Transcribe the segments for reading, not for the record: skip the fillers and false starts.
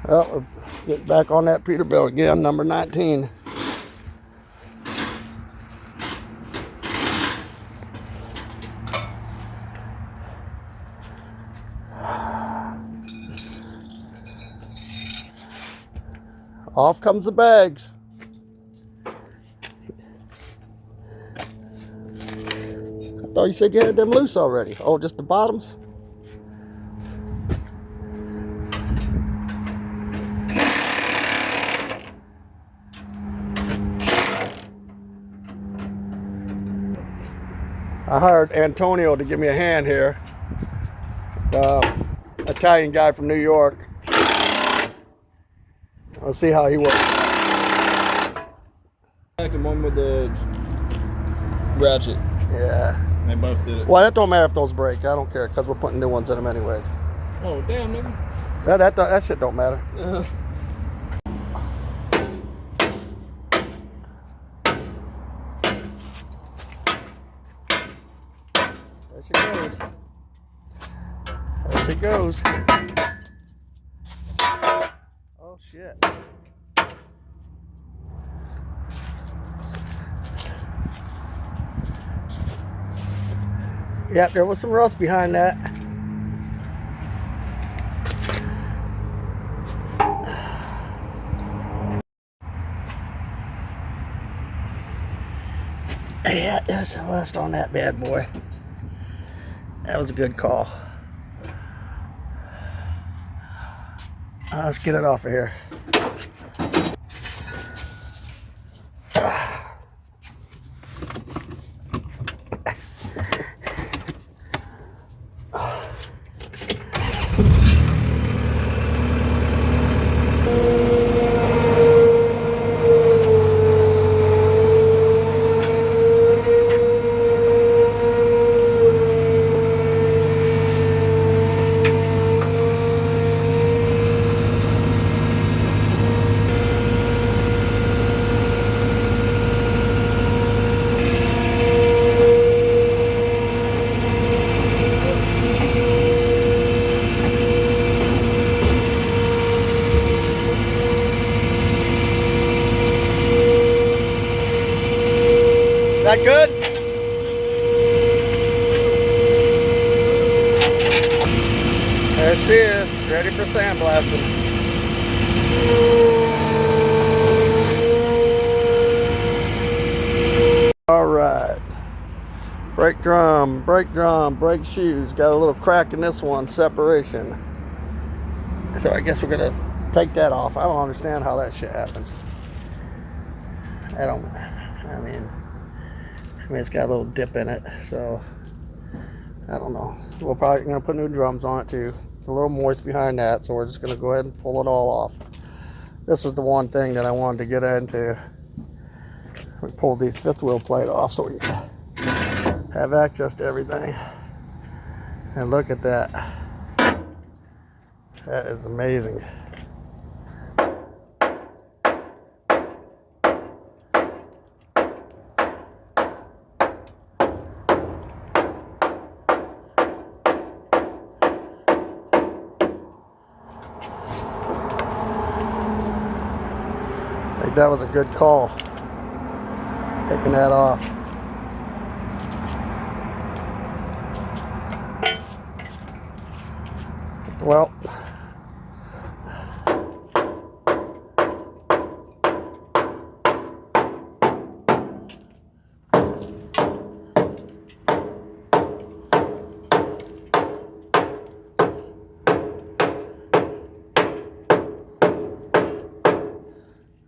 Well, get back on that Peterbilt again, number 19. Off comes the bags. I thought you said you had them loose already. Oh, just the bottoms? I hired Antonio to give me a hand here. Italian guy from New York. Let's see how he works. And one with the ratchet. Yeah. They both did it. Well, that don't matter if those break. I don't care because we're putting new ones in them anyways. Oh, damn, nigga. That shit don't matter. There she goes. There she goes. Oh, shit. Yeah, there was some rust behind that. Yeah, there's some rust on that bad boy. That was a good call. Let's get it off of here. That good? There she is, ready for sandblasting. All right. Brake drum, brake shoes. Got a little crack in this one, separation. So I guess we're gonna take that off. I don't understand how that shit happens. I mean, it's got a little dip in it, so I don't know. We're probably gonna put new drums on it too. It's a little moist behind that, so we're just gonna go ahead and pull it all off. This was the one thing that I wanted to get into. We pulled these fifth wheel plate off so we can have access to everything. And look at that. That is amazing. I think that was a good call, taking that off. Well,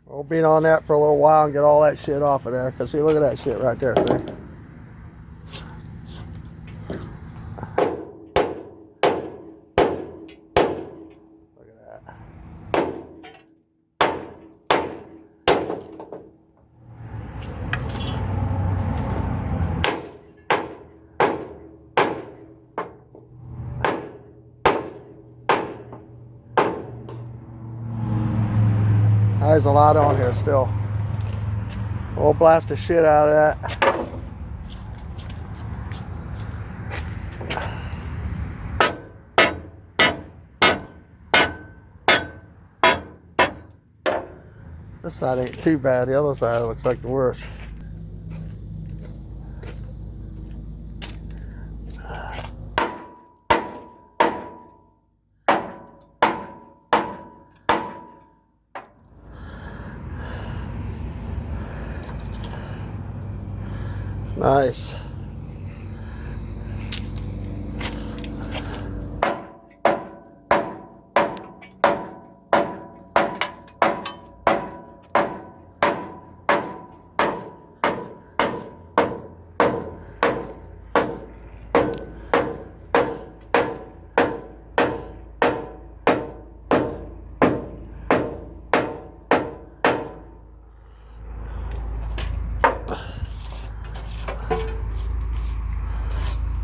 we'll be on that for a little while and get all that shit off of there. Cause see, look at that shit right there. See? Look at that. There's a lot on here still. We'll blast the shit out of that. This side ain't too bad. The other side looks like the worst. Nice.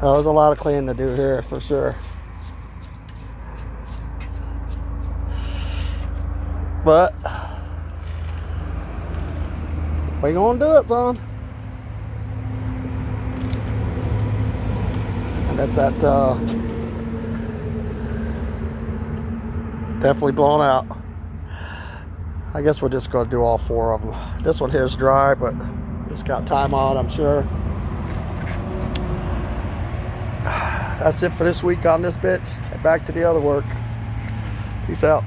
Oh, there's a lot of cleaning to do here for sure. But we gonna do it, son. And that's that definitely blown out. I guess we're just gonna do all 4 of them. This one here is dry, but it's got time on, I'm sure. That's it for this week on this bitch. Back to the other work. Peace out.